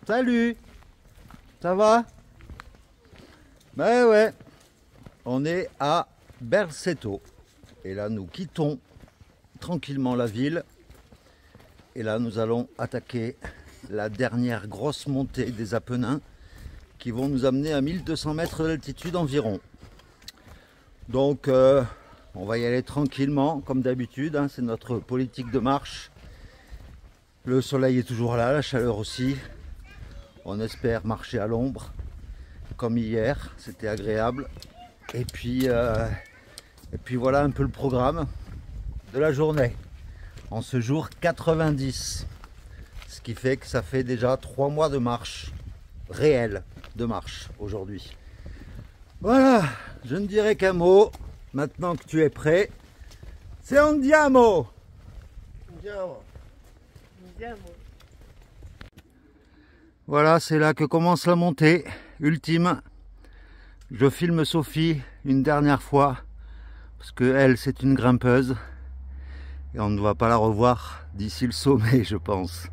Salut. Ça va? Ben ouais, on est à Berceto. Et là, nous quittons tranquillement la ville. Et là, nous allons attaquer la dernière grosse montée des Apennins qui vont nous amener à 1200 mètres d'altitude environ. Donc, on va y aller tranquillement, comme d'habitude. Hein, c'est notre politique de marche. Le soleil est toujours là, la chaleur aussi. On espère marcher à l'ombre, comme hier. C'était agréable. Et puis voilà un peu le programme de la journée. En ce jour 90. Ce qui fait que ça fait déjà 3 mois de marche. Réelle de marche aujourd'hui. Voilà, je ne dirai qu'un mot. Maintenant que tu es prêt, c'est andiamo! Andiamo. Andiamo. Voilà, c'est là que commence la montée ultime. Je filme Sophie une dernière fois parce que elle, c'est une grimpeuse et on ne va pas la revoir d'ici le sommet, je pense.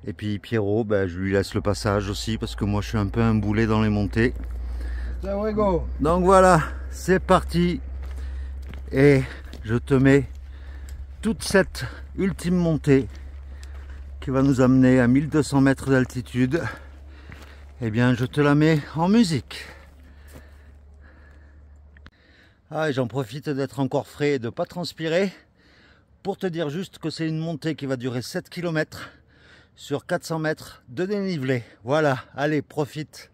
Et puis Pierrot, ben, je lui laisse le passage aussi parce que moi je suis un peu un boulet dans les montées. Donc voilà, c'est parti et je te mets toute cette ultime montée qui va nous amener à 1200 mètres d'altitude. Eh bien, je te la mets en musique. Ah, et j'en profite d'être encore frais et de ne pas transpirer pour te dire juste que c'est une montée qui va durer 7 km sur 400 mètres de dénivelé. Voilà, allez, profite.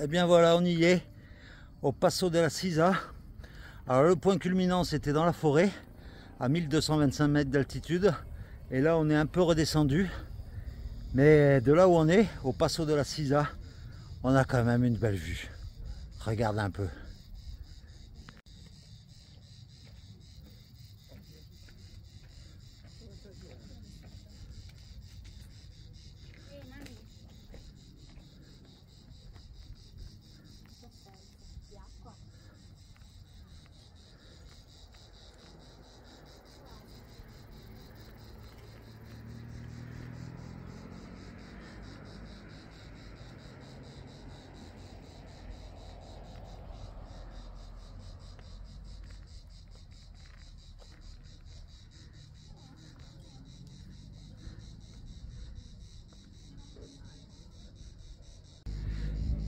Eh bien voilà, on y est, au Passo della Sisa. Alors le point culminant c'était dans la forêt, à 1225 mètres d'altitude. Et là on est un peu redescendu. Mais de là où on est, au Passo della Sisa, on a quand même une belle vue. Regarde un peu.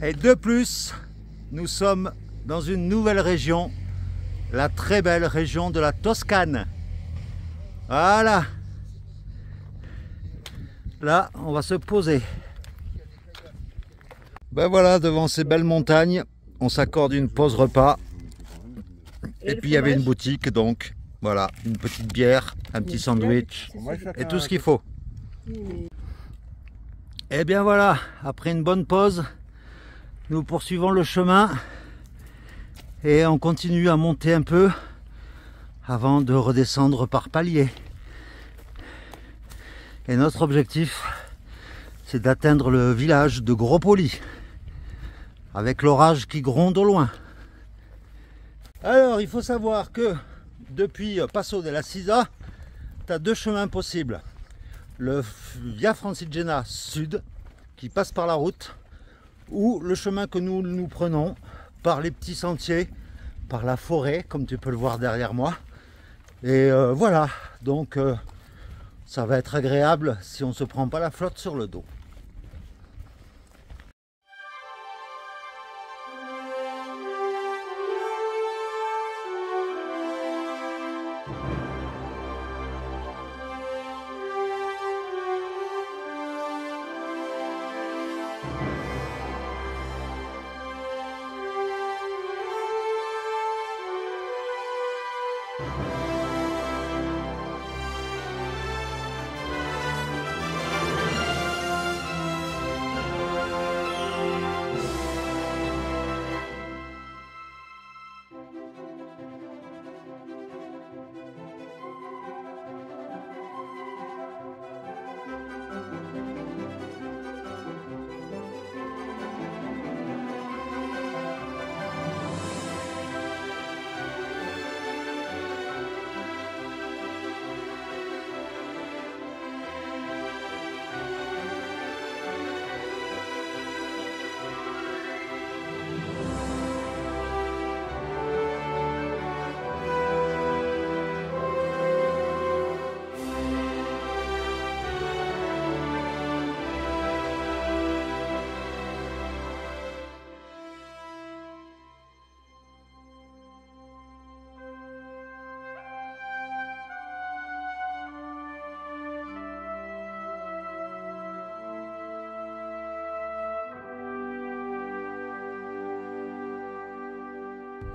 Et de plus, nous sommes dans une nouvelle région, la très belle région de la Toscane. Voilà. Là, on va se poser. Ben voilà, devant ces belles montagnes, on s'accorde une pause repas. Et puis il y avait une boutique, donc voilà, une petite bière, un petit sandwich et tout ce qu'il faut. Et bien voilà, après une bonne pause, nous poursuivons le chemin et on continue à monter un peu avant de redescendre par palier. Et notre objectif, c'est d'atteindre le village de Gropoli, avec l'orage qui gronde au loin. Alors, il faut savoir que depuis Passo della Sisa, tu as deux chemins possibles. Le Via Francigena Sud, qui passe par la route, ou le chemin que nous prenons par les petits sentiers, par la forêt, comme tu peux le voir derrière moi. Et voilà, donc ça va être agréable si on ne se prend pas la flotte sur le dos.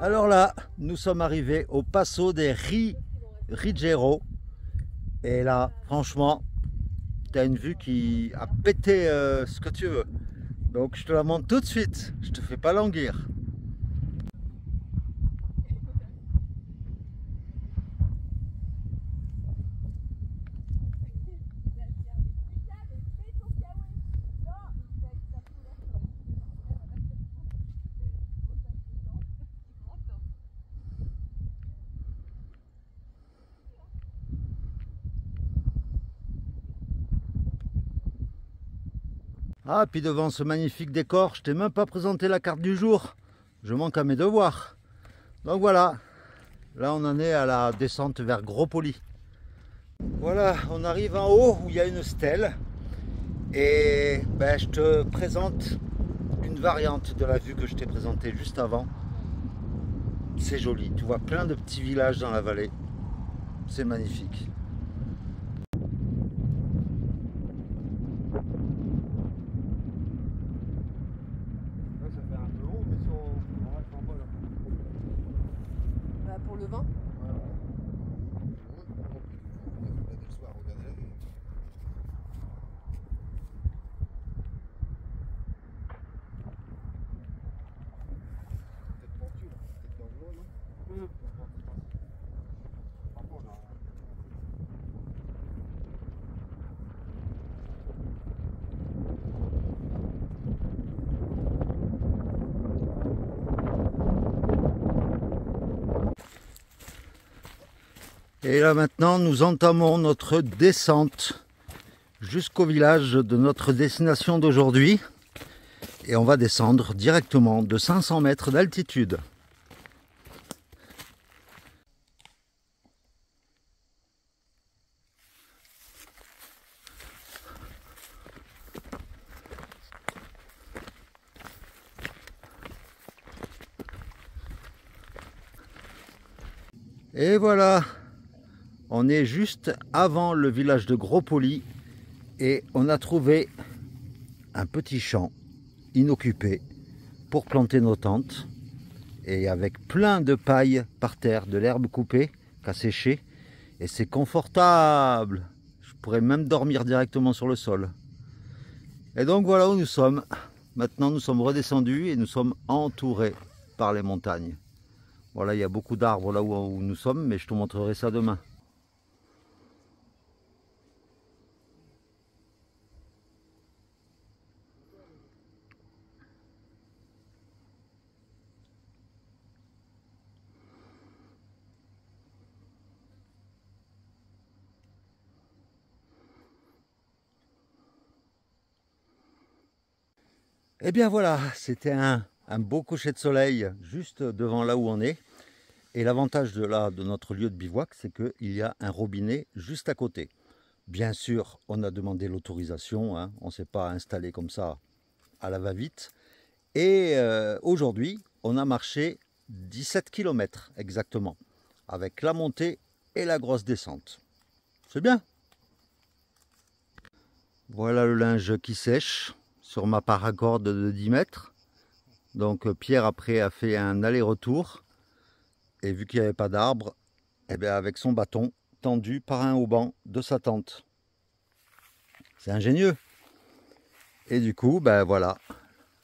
Alors là, nous sommes arrivés au Passo des Rigero. Et là, franchement, tu as une vue qui a pété ce que tu veux. Donc je te la montre tout de suite, je te fais pas languir. Ah, puis devant ce magnifique décor, je t'ai même pas présenté la carte du jour. Je manque à mes devoirs. Donc voilà, là on en est à la descente vers Gropoli. Voilà, on arrive en haut où il y a une stèle. Et ben, je te présente une variante de la vue que je t'ai présentée juste avant. C'est joli, tu vois plein de petits villages dans la vallée. C'est magnifique. Et là maintenant, nous entamons notre descente jusqu'au village de notre destination d'aujourd'hui. Et on va descendre directement de 500 mètres d'altitude. Et voilà, on est juste avant le village de Gros-Poli et on a trouvé un petit champ inoccupé pour planter nos tentes et avec plein de paille par terre, de l'herbe coupée qu'à sécher et c'est confortable. Je pourrais même dormir directement sur le sol. Et donc voilà où nous sommes. Maintenant nous sommes redescendus et nous sommes entourés par les montagnes. Voilà, il y a beaucoup d'arbres là où nous sommes, mais je te montrerai ça demain. Et bien voilà, c'était un beau coucher de soleil juste devant là où on est. Et l'avantage de notre lieu de bivouac, c'est qu'il y a un robinet juste à côté. Bien sûr, on a demandé l'autorisation, hein, on ne s'est pas installé comme ça à la va-vite. Et aujourd'hui, on a marché 17 km exactement, avec la montée et la grosse descente. C'est bien. Voilà le linge qui sèche sur ma paracorde de 10 mètres. Donc Pierre après a fait un aller-retour. Et vu qu'il n'y avait pas d'arbre, eh bien avec son bâton tendu par un auban de sa tente. C'est ingénieux. Et du coup, ben voilà,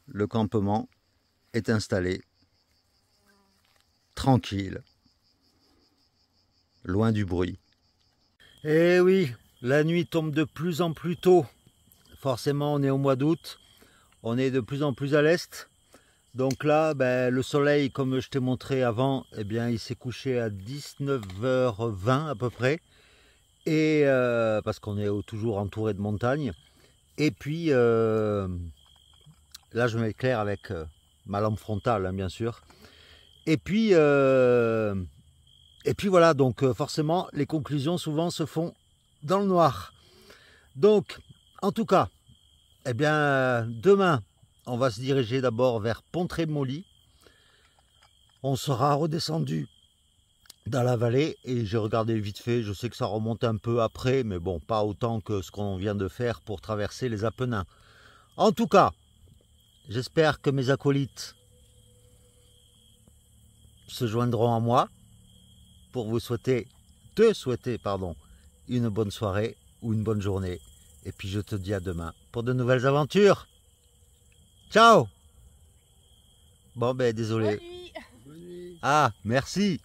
le campement est installé. Tranquille. Loin du bruit. Et oui, la nuit tombe de plus en plus tôt. Forcément, on est au mois d'août. On est de plus en plus à l'est. Donc là, ben, le soleil, comme je t'ai montré avant, eh bien, il s'est couché à 19h20 à peu près. Et parce qu'on est toujours entouré de montagnes. Et puis, là, je m'éclaire avec ma lampe frontale, hein, bien sûr. Et puis voilà, donc forcément, les conclusions souvent se font dans le noir. Donc, en tout cas, eh bien, demain, on va se diriger d'abord vers Pontremoli. On sera redescendu dans la vallée et j'ai regardé vite fait. Je sais que ça remonte un peu après, mais bon, pas autant que ce qu'on vient de faire pour traverser les Apennins. En tout cas, j'espère que mes acolytes se joindront à moi pour te souhaiter, une bonne soirée ou une bonne journée. Et puis je te dis à demain pour de nouvelles aventures. Ciao. Bon ben désolé. Bonne nuit. Ah, merci.